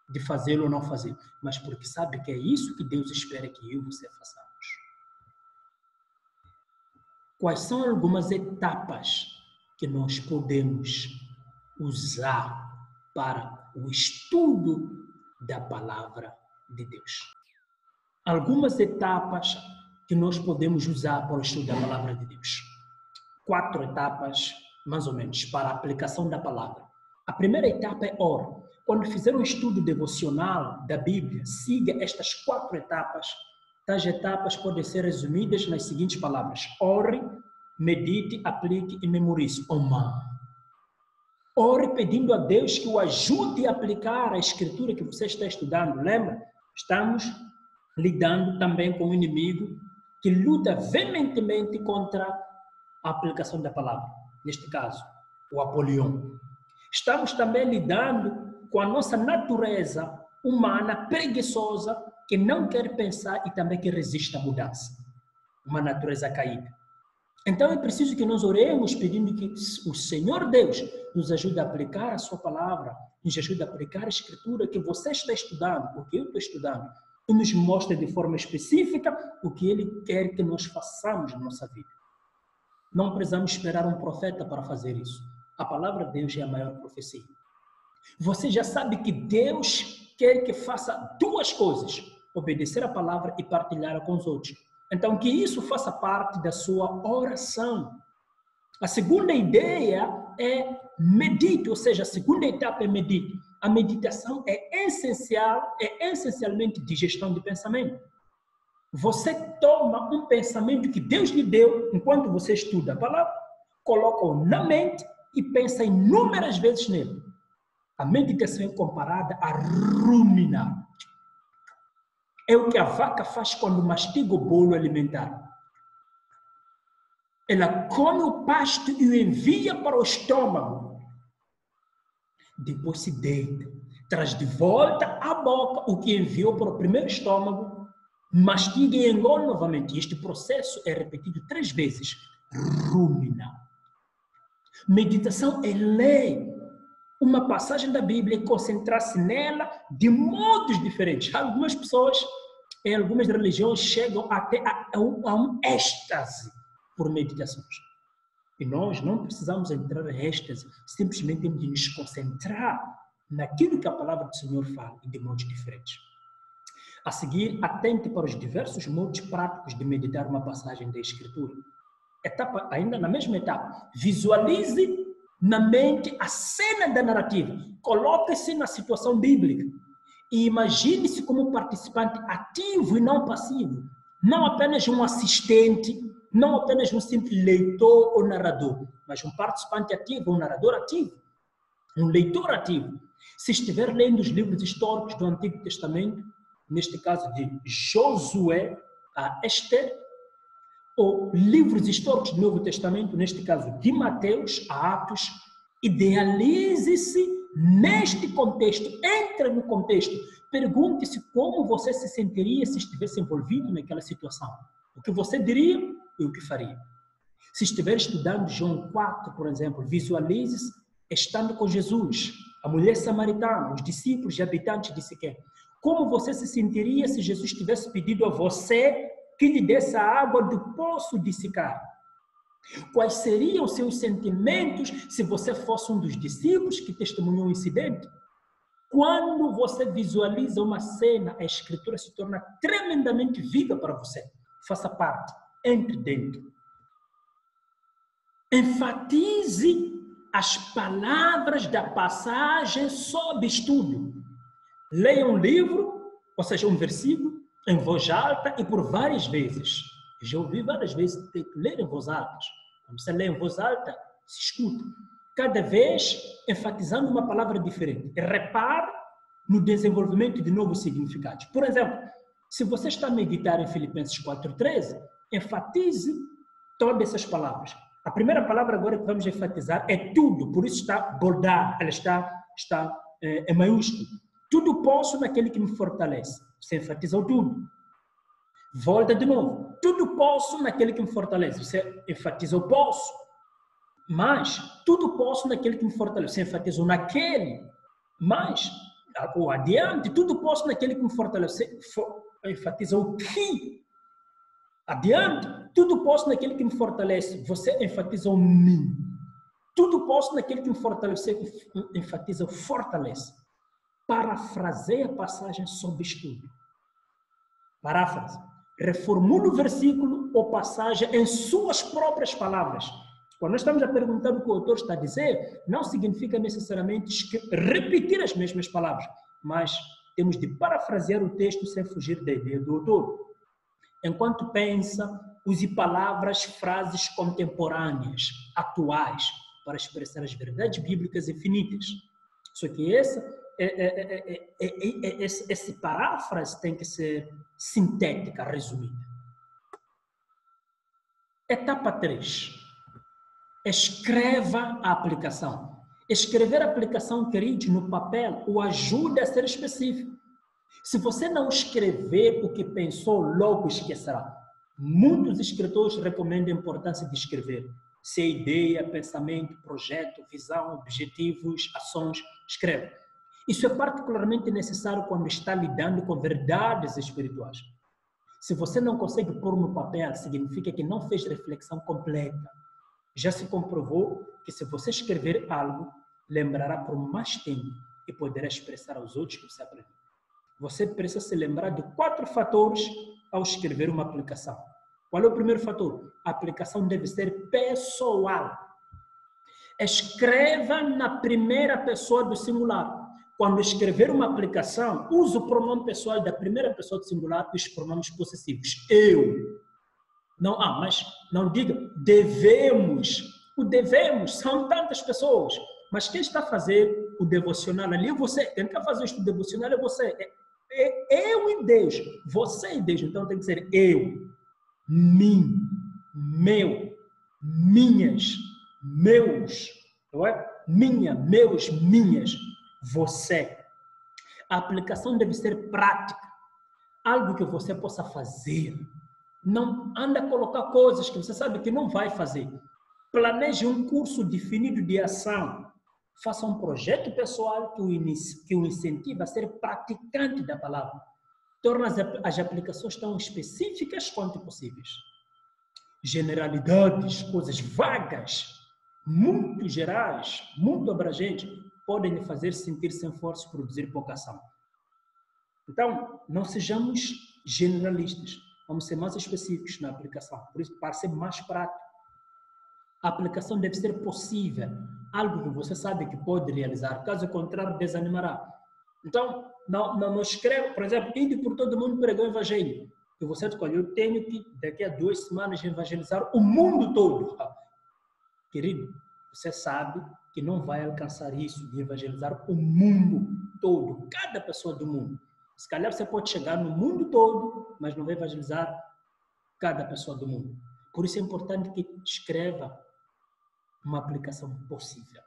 de fazê-lo ou não fazer, mas porque sabe que é isso que Deus espera que eu e você façamos. Quais são algumas etapas que nós podemos usar para o estudo da palavra de Deus? Algumas etapas que nós podemos usar para o estudo da palavra de Deus. 4 etapas, mais ou menos, para a aplicação da palavra. A primeira etapa é ore. Quando fizer um estudo devocional da Bíblia, siga estas 4 etapas. Tais etapas podem ser resumidas nas seguintes palavras: ore, medite, aplique e memorize. Ore pedindo a Deus que o ajude a aplicar a escritura que você está estudando. Lembra? Estamos lidando também com um inimigo que luta veementemente contra a aplicação da palavra. Neste caso, o Apolion. Estamos também lidando com a nossa natureza humana preguiçosa que não quer pensar e também que resiste à mudança. Uma natureza caída. Então é preciso que nós oremos pedindo que o Senhor Deus nos ajude a aplicar a sua palavra, nos ajude a aplicar a escritura que você está estudando, o que eu estou estudando, e nos mostre de forma específica o que Ele quer que nós façamos na nossa vida. Não precisamos esperar um profeta para fazer isso. A palavra de Deus é a maior profecia. Você já sabe que Deus quer que faça 2 coisas: obedecer a palavra e partilhar com os outros. Então, que isso faça parte da sua oração. A segunda ideia é medite, ou seja, a segunda etapa é medite. A meditação é essencialmente digestão de pensamento. Você toma um pensamento que Deus lhe deu enquanto você estuda a palavra, coloca-o na mente e pensa inúmeras vezes nele. A meditação é comparada a ruminar. É o que a vaca faz quando mastiga o bolo alimentar. Ela come o pasto e o envia para o estômago. Depois se deita, traz de volta à boca o que enviou para o primeiro estômago, mastiga e engole novamente. Este processo é repetido 3 vezes. Ruminar. Meditação é ler uma passagem da Bíblia e concentrar-se nela de modos diferentes. Algumas pessoas, em algumas religiões, chegam até a um êxtase por meditações. E nós não precisamos entrar em êxtase, simplesmente temos de nos concentrar naquilo que a palavra do Senhor fala de modos diferentes. A seguir, atente para os diversos modos práticos de meditar uma passagem da Escritura. Ainda na mesma etapa, visualize na mente a cena da narrativa. Coloque-se na situação bíblica e imagine-se como participante ativo e não passivo. Não apenas um assistente, não apenas um simples leitor ou narrador, mas um participante ativo, um narrador ativo, um leitor ativo. Se estiver lendo os livros históricos do Antigo Testamento, neste caso de Josué a Esther, ou livros históricos do Novo Testamento, neste caso de Mateus a Atos, idealize-se neste contexto, entre no contexto, pergunte-se como você se sentiria se estivesse envolvido naquela situação. O que você diria e o que faria. Se estiver estudando João 4, por exemplo, visualize-se estando com Jesus, a mulher samaritana, os discípulos e habitantes de Siquém. Como você se sentiria se Jesus tivesse pedido a você que lhe desse a água do poço de Sicar? Quais seriam os seus sentimentos se você fosse um dos discípulos que testemunhou o incidente? Quando você visualiza uma cena, a Escritura se torna tremendamente viva para você. Faça parte, entre dentro. Enfatize as palavras da passagem sob estudo. Leia um livro, ou seja, um versículo, em voz alta e por várias vezes. Eu já ouvi várias vezes ter que ler em voz alta. Quando você lê em voz alta, se escuta. Cada vez enfatizando uma palavra diferente. E repare no desenvolvimento de novos significados. Por exemplo, se você está a meditar em Filipenses 4:13, enfatize todas essas palavras. A primeira palavra agora que vamos enfatizar é tudo, por isso está bordada, ela está em maiúsculo. Tudo posso naquele que me fortalece. Você enfatiza o tudo. Volta de novo. Tudo posso naquele que me fortalece. Você enfatiza o posso. Mas tudo posso naquele que me fortalece. Você enfatiza o naquele. Mas, ou adiante, tudo posso naquele que me fortalece. Você enfatiza o que. Adiante, tudo posso naquele que me fortalece. Você enfatiza o mim. Tudo posso naquele que me fortalece. Você enfatiza o fortalece. Parafraseia a passagem sob estudo. Paráfrase. Reformule o versículo ou passagem em suas próprias palavras. Quando nós estamos a perguntar o que o autor está a dizer, não significa necessariamente repetir as mesmas palavras, mas temos de parafrasear o texto sem fugir da ideia do autor. Enquanto pensa, use palavras, frases contemporâneas, atuais, para expressar as verdades bíblicas infinitas. Só que esse paráfrase tem que ser sintética, resumida. Etapa 3. Escreva a aplicação. Escrever a aplicação, queridos, no papel o ajuda a ser específico. Se você não escrever o que pensou, logo esquecerá. Muitos escritores recomendam a importância de escrever. Se é ideia, pensamento, projeto, visão, objetivos, ações, escreve. Isso é particularmente necessário quando está lidando com verdades espirituais. Se você não consegue pôr no papel, significa que não fez reflexão completa. Já se comprovou que se você escrever algo, lembrará por mais tempo e poderá expressar aos outros que você aprendeu. Você precisa se lembrar de 4 fatores ao escrever uma aplicação. Qual é o primeiro fator? A aplicação deve ser pessoal. Escreva na primeira pessoa do singular. Quando escrever uma aplicação, use o pronome pessoal da primeira pessoa do singular e os pronomes possessivos. Eu. Não, mas não diga devemos. O devemos são tantas pessoas. Mas quem está a fazer o devocional ali é você. Quem está a fazer o devocional é você. Eu e Deus. Você e Deus. Então tem que ser eu, mim, meu, minhas, meus. Não é? Minha, meus, minhas, você. A aplicação deve ser prática. Algo que você possa fazer. Não anda a colocar coisas que você sabe que não vai fazer. Planeje um curso definido de ação. Faça um projeto pessoal que o incentive a ser praticante da palavra. Torna as aplicações tão específicas quanto possíveis. Generalidades, coisas vagas, muito gerais, muito abrangentes, podem lhe fazer sentir sem força e produzir pouca ação. Então, não sejamos generalistas. Vamos ser mais específicos na aplicação. Por isso, para ser mais prático, a aplicação deve ser possível. Algo que você sabe que pode realizar. Caso contrário, desanimará. Então, não escreva, por exemplo, indo por todo mundo pregar o evangelho. E você escolhe, eu tenho que, daqui a 2 semanas, evangelizar o mundo todo. Querido, você sabe que não vai alcançar isso de evangelizar o mundo todo, cada pessoa do mundo. Se calhar você pode chegar no mundo todo, mas não vai evangelizar cada pessoa do mundo. Por isso é importante que escreva uma aplicação possível.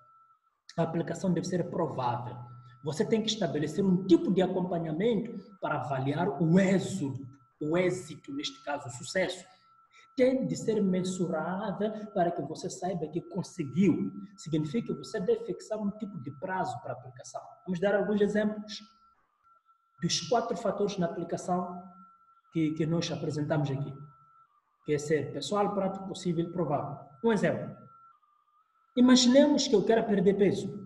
A aplicação deve ser provável. Você tem que estabelecer um tipo de acompanhamento para avaliar o êxito, neste caso, o sucesso. Tem de ser mensurável para que você saiba que conseguiu. Significa que você deve fixar um tipo de prazo para a aplicação. Vamos dar alguns exemplos dos 4 fatores na aplicação que nós apresentamos aqui. Que é ser pessoal, prático, possível e provável. Um exemplo. Imaginemos que eu quero perder peso.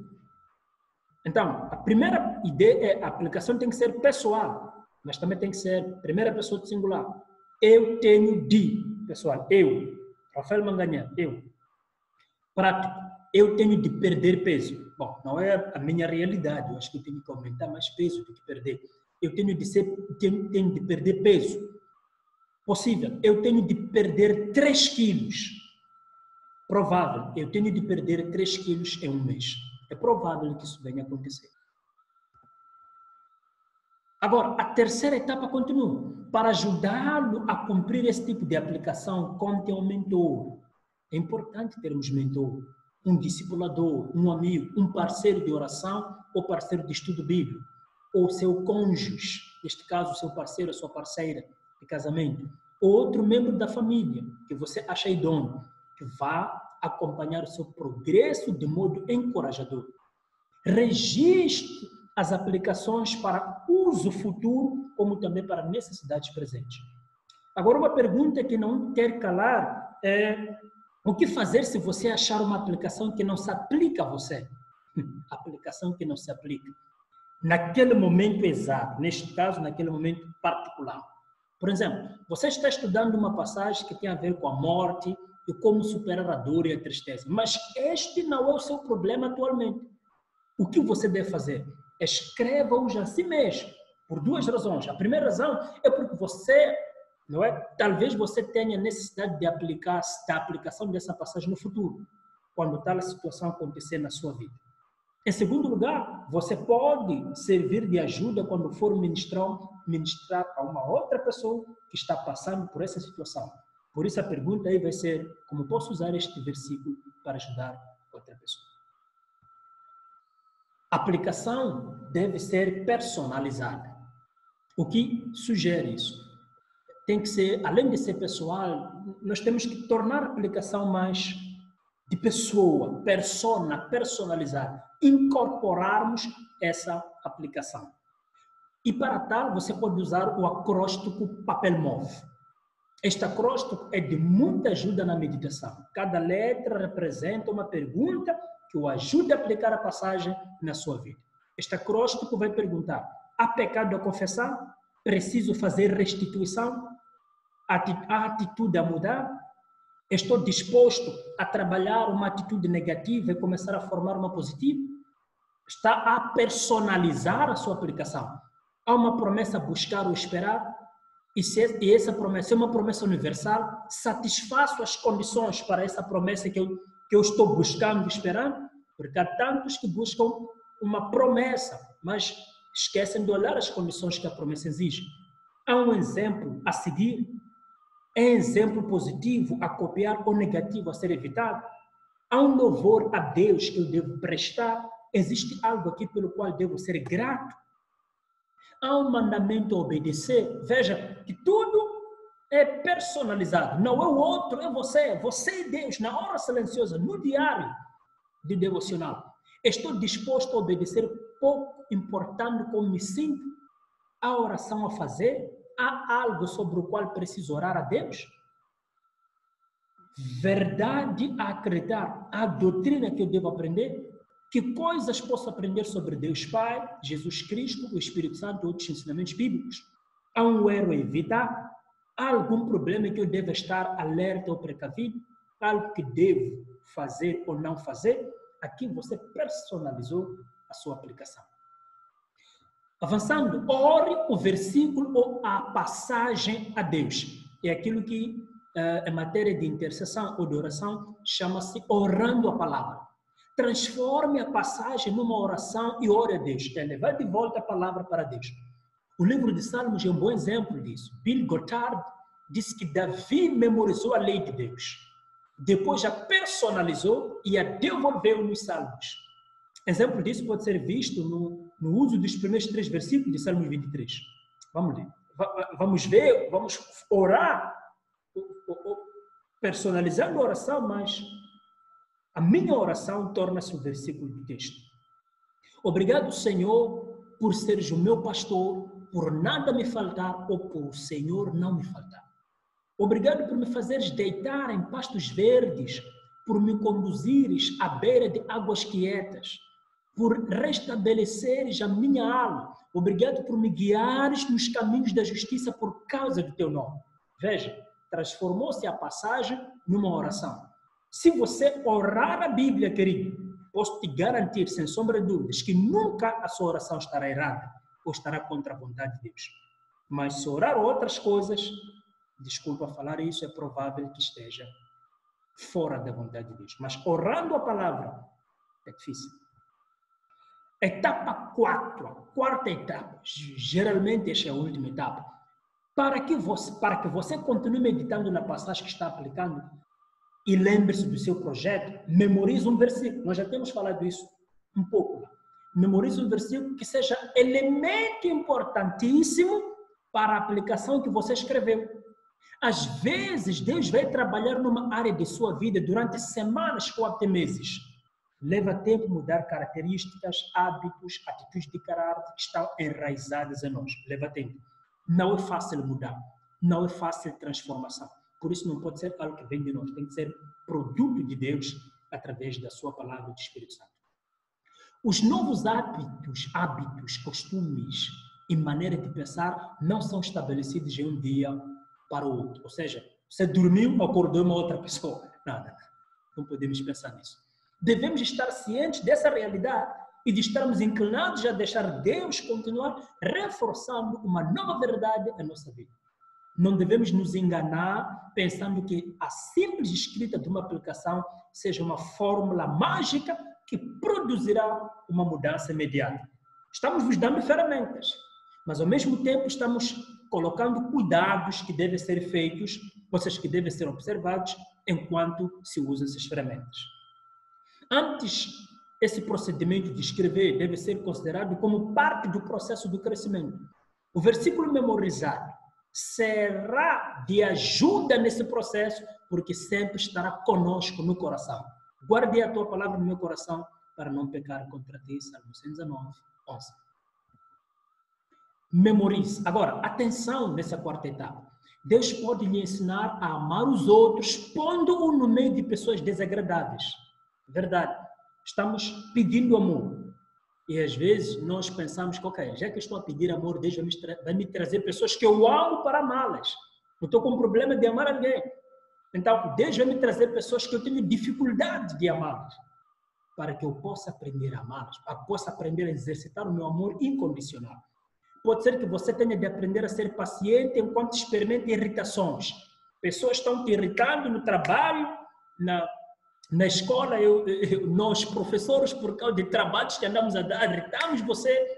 Então, a primeira ideia é a aplicação tem que ser pessoal, mas também tem que ser primeira pessoa de singular. Eu tenho de, pessoal, eu, Rafael Manganha, eu. Prático, eu tenho de perder peso. Bom, não é a minha realidade, eu acho que eu tenho que aumentar mais peso do que perder. Eu tenho de perder peso. Possível, eu tenho de perder 3 quilos. Provável, eu tenho de perder 3 quilos em um mês. É provável que isso venha a acontecer. Agora, a terceira etapa continua. Para ajudá-lo a cumprir esse tipo de aplicação, conte um mentor. É importante termos mentor, um discipulador, um amigo, um parceiro de oração ou parceiro de estudo bíblico, ou seu cônjuge, neste caso, seu parceiro, sua parceira de casamento, ou outro membro da família que você acha idôneo, que vá acompanhar o seu progresso de modo encorajador. Registre as aplicações para uso futuro, como também para necessidades presentes. Agora, uma pergunta que não quer calar é: o que fazer se você achar uma aplicação que não se aplica a você? Aplicação que não se aplica. Naquele momento exato, neste caso, naquele momento particular. Por exemplo, você está estudando uma passagem que tem a ver com a morte e como superar a dor e a tristeza. Mas este não é o seu problema atualmente. O que você deve fazer? Escreva-os a si mesmo, por 2 razões. A primeira razão é porque você, não é? Talvez você tenha necessidade de aplicar a aplicação dessa passagem no futuro, quando tal situação acontecer na sua vida. Em segundo lugar, você pode servir de ajuda quando for ministrar a uma outra pessoa que está passando por essa situação. Por isso a pergunta aí vai ser: como posso usar este versículo para ajudar outra pessoa? A aplicação deve ser personalizada. O que sugere isso? Tem que ser, além de ser pessoal, nós temos que tornar a aplicação mais de pessoa, personalizada. Incorporarmos essa aplicação. E para tal, você pode usar o acróstico papel-move. Este acróstico é de muita ajuda na meditação. Cada letra representa uma pergunta que o ajude a aplicar a passagem na sua vida. Este acróstico vai perguntar: há pecado a confessar? Preciso fazer restituição? Há atitude a mudar? Estou disposto a trabalhar uma atitude negativa e começar a formar uma positiva? Está a personalizar a sua aplicação. Há uma promessa a buscar ou esperar? E essa promessa é uma promessa universal? Satisfaço as condições para essa promessa que eu estou buscando e esperando? Porque há tantos que buscam uma promessa, mas esquecem de olhar as condições que a promessa exige. Há um exemplo a seguir? É exemplo positivo a copiar ou negativo a ser evitado? Há um louvor a Deus que eu devo prestar? Existe algo aqui pelo qual devo ser grato? Há um mandamento a obedecer? Veja que tudo é personalizado. Não é o outro, é você. Você e Deus, na hora silenciosa, no diário de devocional. Estou disposto a obedecer pouco importando como me sinto? Há oração a fazer? Há algo sobre o qual preciso orar a Deus? Verdade a acreditar? Há doutrina que eu devo aprender? Que coisas posso aprender sobre Deus Pai, Jesus Cristo, o Espírito Santo e outros ensinamentos bíblicos? Há um erro a evitar? Há algum problema que eu devo estar alerta ou precavido? Algo que devo fazer ou não fazer? Aqui você personalizou a sua aplicação. Avançando, ore o versículo ou a passagem a Deus. É aquilo que, em matéria de intercessão ou de oração, chama-se orando a palavra. Transforme a passagem numa oração e ore a Deus. É levar de volta a palavra para Deus. O livro de Salmos é um bom exemplo disso. Bill Gothard diz que Davi memorizou a lei de Deus. Depois a personalizou e a devolveu nos Salmos. Exemplo disso pode ser visto no uso dos primeiros 3 versículos de Salmo 23. Vamos ler. Vamos ver, vamos orar, personalizando a oração, mas a minha oração torna-se o versículo do texto. Obrigado, Senhor, por seres o meu pastor, por nada me faltar ou por o Senhor não me faltar. Obrigado por me fazeres deitar em pastos verdes, por me conduzires à beira de águas quietas, por restabeleceres a minha alma. Obrigado por me guiares nos caminhos da justiça por causa do teu nome. Veja, transformou-se a passagem numa oração. Se você orar a Bíblia, querido, posso te garantir, sem sombra de dúvidas, que nunca a sua oração estará errada ou estará contra a vontade de Deus. Mas se orar outras coisas, desculpa falar isso, é provável que esteja fora da vontade de Deus. Mas orando a palavra é difícil. Etapa 4, a quarta etapa. Geralmente esta é a última etapa. Para que você continue meditando na passagem que está aplicando e lembre-se do seu projeto, memorize um versículo. Nós já temos falado isso um pouco. Memorize um versículo que seja elemento importantíssimo para a aplicação que você escreveu. Às vezes, Deus vai trabalhar numa área de sua vida durante semanas ou até meses. Leva tempo mudar características, hábitos, atitudes de caráter que estão enraizadas em nós. Leva tempo. Não é fácil mudar. Não é fácil transformação. Por isso não pode ser algo que vem de nós. Tem que ser produto de Deus através da sua palavra do Espírito Santo. Os novos hábitos, costumes e maneira de pensar não são estabelecidos de um dia para o outro. Ou seja, você dormiu, acordou uma outra pessoa. Não podemos pensar nisso. Devemos estar cientes dessa realidade e de estarmos inclinados a deixar Deus continuar reforçando uma nova verdade em nossa vida. Não devemos nos enganar pensando que a simples escrita de uma aplicação seja uma fórmula mágica que produzirá uma mudança imediata. Estamos vos dando ferramentas, mas ao mesmo tempo estamos colocando cuidados que devem ser feitos, coisas que devem ser observados enquanto se usa essas ferramentas. Antes, esse procedimento de escrever deve ser considerado como parte do processo do crescimento. O versículo memorizado será de ajuda nesse processo, porque sempre estará conosco no coração. Guarde a tua palavra no meu coração para não pecar contra ti. Salmo 119, 11. Memorize. Agora, atenção nessa quarta etapa. Deus pode lhe ensinar a amar os outros, pondo-o no meio de pessoas desagradáveis. Verdade. Estamos pedindo amor. E às vezes nós pensamos que, ok, já que eu estou a pedir amor, Deus vai me trazer pessoas que eu amo para amá-las. Não estou com problema de amar alguém. Então, Deus vai me trazer pessoas que eu tenho dificuldade de amá-las, para que eu possa aprender a amá-las, para que eu possa aprender a exercitar o meu amor incondicional. Pode ser que você tenha de aprender a ser paciente enquanto experimenta irritações. Pessoas estão te irritando no trabalho, na escola, nós professores, por causa de trabalhos que andamos a dar, irritamos você.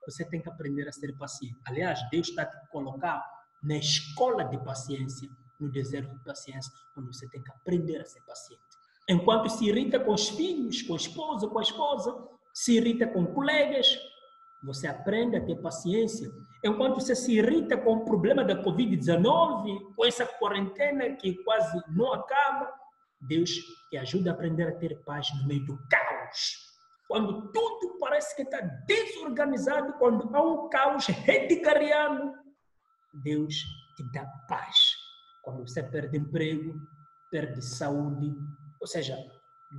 Você tem que aprender a ser paciente. Aliás, Deus está te colocar na escola de paciência, no deserto de paciência, onde você tem que aprender a ser paciente. Enquanto se irrita com os filhos, com a esposa, se irrita com colegas, você aprende a ter paciência. Enquanto você se irrita com o problema da Covid-19, com essa quarentena que quase não acaba, Deus te ajuda a aprender a ter paz no meio do caos. Quando tudo parece que está desorganizado, quando há um caos reticariano, Deus te dá paz. Quando você perde emprego, perde saúde, ou seja,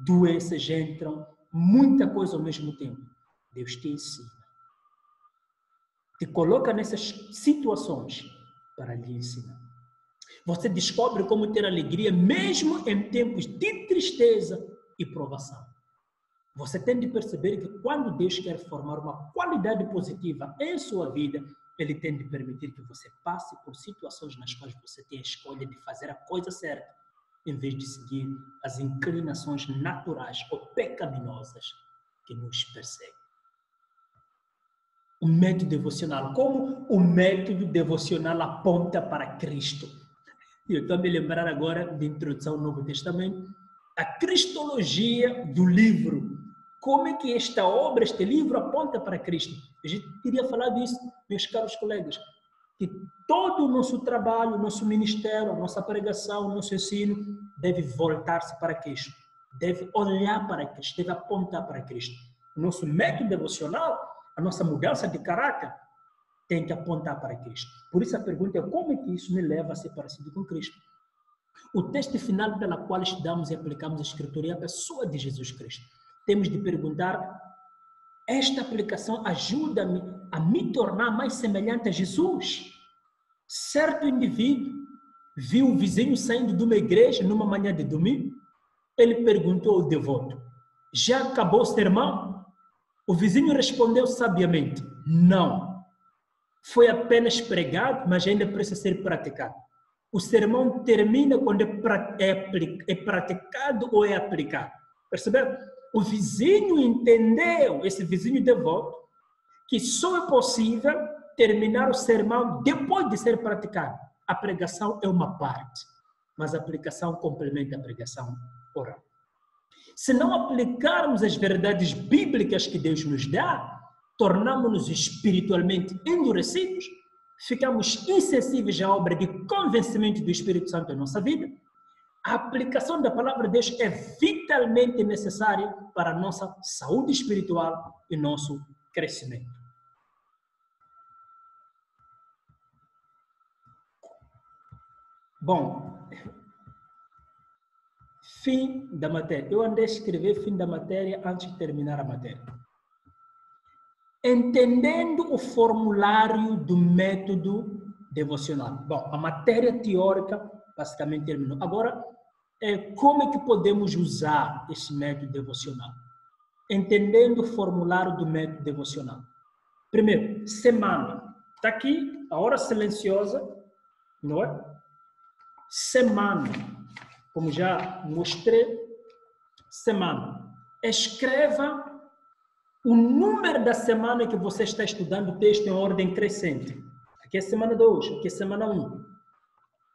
doenças entram, muita coisa ao mesmo tempo. Deus te ensina. Te coloca nessas situações para lhe ensinar. Você descobre como ter alegria mesmo em tempos de tristeza e provação. Você tem de perceber que quando Deus quer formar uma qualidade positiva em sua vida, Ele tem de permitir que você passe por situações nas quais você tem a escolha de fazer a coisa certa, em vez de seguir as inclinações naturais ou pecaminosas que nos perseguem. O método devocional. Como o método devocional aponta para Cristo? Eu estou a me lembrar agora de introdução ao Novo Testamento, a cristologia do livro. Como é que esta obra, este livro aponta para Cristo? A gente queria falar disso, meus caros colegas, que todo o nosso trabalho, o nosso ministério, a nossa pregação, o nosso ensino deve voltar-se para Cristo, deve olhar para Cristo, deve apontar para Cristo. O nosso método devocional, a nossa mudança de caráter, tem que apontar para Cristo. Por isso a pergunta é como é que isso me leva a ser parecido com Cristo? O texto final pela qual estudamos e aplicamos a Escritura é a pessoa de Jesus Cristo. Temos de perguntar, esta aplicação ajuda-me a me tornar mais semelhante a Jesus? Certo indivíduo viu o vizinho saindo de uma igreja numa manhã de domingo. Ele perguntou ao devoto, já acabou o sermão? O vizinho respondeu sabiamente, não. Foi apenas pregado, mas ainda precisa ser praticado. O sermão termina quando é praticado ou é aplicado. Perceberam? O vizinho entendeu, esse vizinho devoto, que só é possível terminar o sermão depois de ser praticado. A pregação é uma parte, mas a aplicação complementa a pregação oral. Se não aplicarmos as verdades bíblicas que Deus nos dá, tornamos-nos espiritualmente endurecidos, ficamos insensíveis à obra de convencimento do Espírito Santo em nossa vida. A aplicação da palavra de Deus é vitalmente necessária para a nossa saúde espiritual e nosso crescimento. Bom, fim da matéria. Eu andei a escrever fim da matéria antes de terminar a matéria. Entendendo o formulário do método devocional. Bom, a matéria teórica basicamente terminou. Agora, como é que podemos usar esse método devocional? Entendendo o formulário do método devocional. Primeiro, semana. Está aqui a hora silenciosa, não é? Semana. Como já mostrei, semana. Escreva o número da semana que você está estudando o texto em ordem crescente. Aqui é semana 2, aqui é semana 1.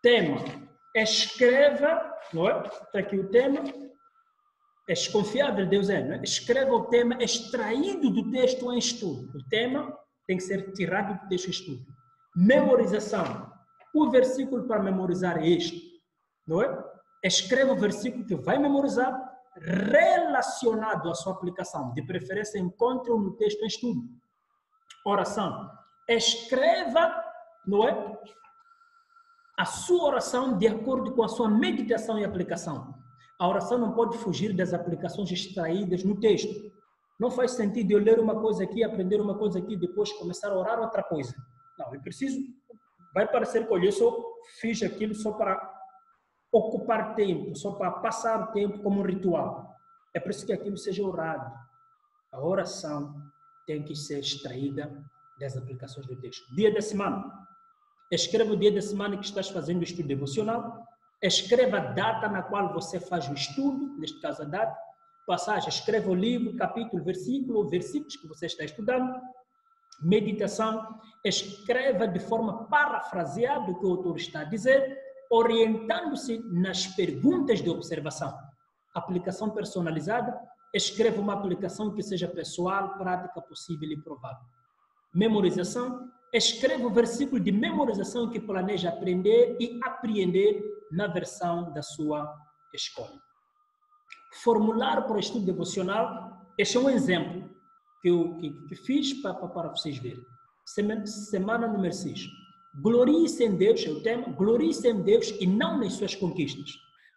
Tema. Escreva, não é? Está aqui o tema. É confiável, Deus é, não é? Escreva o tema extraído do texto em estudo. O tema tem que ser tirado do texto em estudo. Memorização. O versículo para memorizar é este, não é? Escreva o versículo que vai memorizar relacionado à sua aplicação. De preferência, encontre-o no texto em estudo. Oração. Escreva, não é? A sua oração de acordo com a sua meditação e aplicação. A oração não pode fugir das aplicações extraídas no texto. Não faz sentido eu ler uma coisa aqui, aprender uma coisa aqui, depois começar a orar outra coisa. Não, eu preciso... Vai parecer que eu só fiz aquilo só para ocupar tempo, só para passar o tempo como um ritual. É por isso que aquilo seja orado. A oração tem que ser extraída das aplicações do texto. Dia da semana. Escreva o dia da semana que estás fazendo o estudo devocional. Escreva a data na qual você faz o estudo, neste caso a data. Passagem, escreva o livro, capítulo, versículos que você está estudando. Meditação, escreva de forma parafraseada o que o autor está a dizer, orientando-se nas perguntas de observação. Aplicação personalizada, escreva uma aplicação que seja pessoal, prática, possível e provável. Memorização, escreva o versículo de memorização que planeja aprender e apreender na versão da sua escolha. Formulário para o estudo devocional, este é um exemplo que fiz para vocês verem. Semana número 6. Glorie-se em Deus, é o tema, glorie-se em Deus e não nas suas conquistas.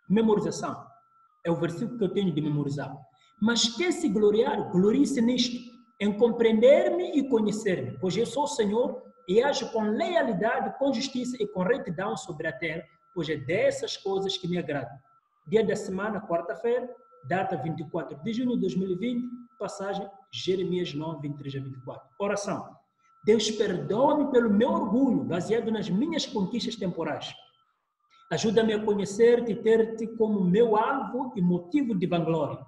Memorização, é o versículo que eu tenho de memorizar. Mas quem se gloriar, glorie-se nisto, em compreender-me e conhecer-me, pois eu sou o Senhor e ajo com lealidade, com justiça e com retidão sobre a terra, pois é dessas coisas que me agradam. Dia da semana, quarta-feira, data 24 de junho de 2020, passagem Jeremias 9, 23 a 24. Oração. Deus, perdoa-me pelo meu orgulho, baseado nas minhas conquistas temporais. Ajuda-me a conhecer-te e ter-te como meu alvo e motivo de vanglória.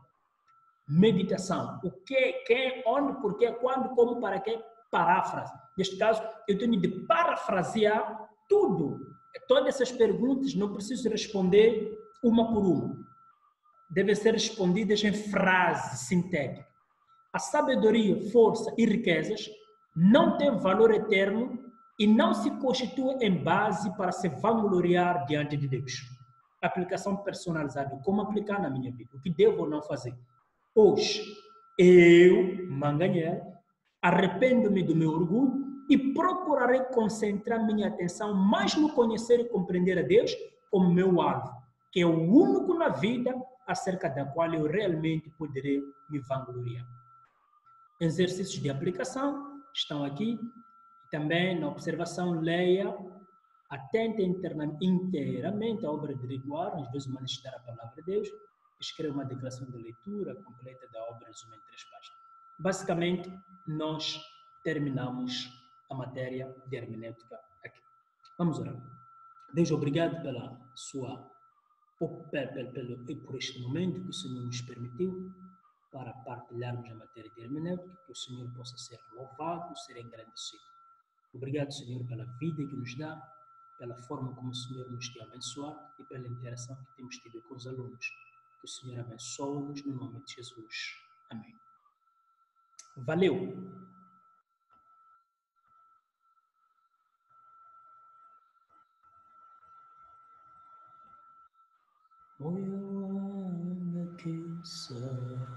Meditação. O que, quem, onde, porquê, quando, como, para quê? Paráfrase. Neste caso, eu tenho de parafrasear tudo. Todas essas perguntas não preciso responder uma por uma. Devem ser respondidas em frase sintética. A sabedoria, força e riquezas não têm valor eterno e não se constituem em base para se vangloriar diante de Deus. Aplicação personalizada. Como aplicar na minha vida? O que devo ou não fazer? Hoje, eu, Manganhel, arrependo-me do meu orgulho e procurarei concentrar minha atenção mais no conhecer e compreender a Deus como meu alvo, que é o único na vida acerca da qual eu realmente poderei me vangloriar. Exercícios de aplicação estão aqui. Também na observação, leia, atente inteiramente a obra de Riguar, às vezes uma estudar a palavra de Deus, escreva uma declaração de leitura completa da obra, resumida em 3 páginas. Basicamente, nós terminamos a matéria de hermenêutica aqui. Vamos orar. Deus, obrigado por este momento que o Senhor nos permitiu para partilharmos a matéria de hermenêutica, que o Senhor possa ser louvado, ser engrandecido. Obrigado, Senhor, pela vida que nos dá, pela forma como o Senhor nos tem abençoado e pela interação que temos tido com os alunos. Que o Senhor abençoe-nos no nome de Jesus. Amém. Valeu! Moyo kisa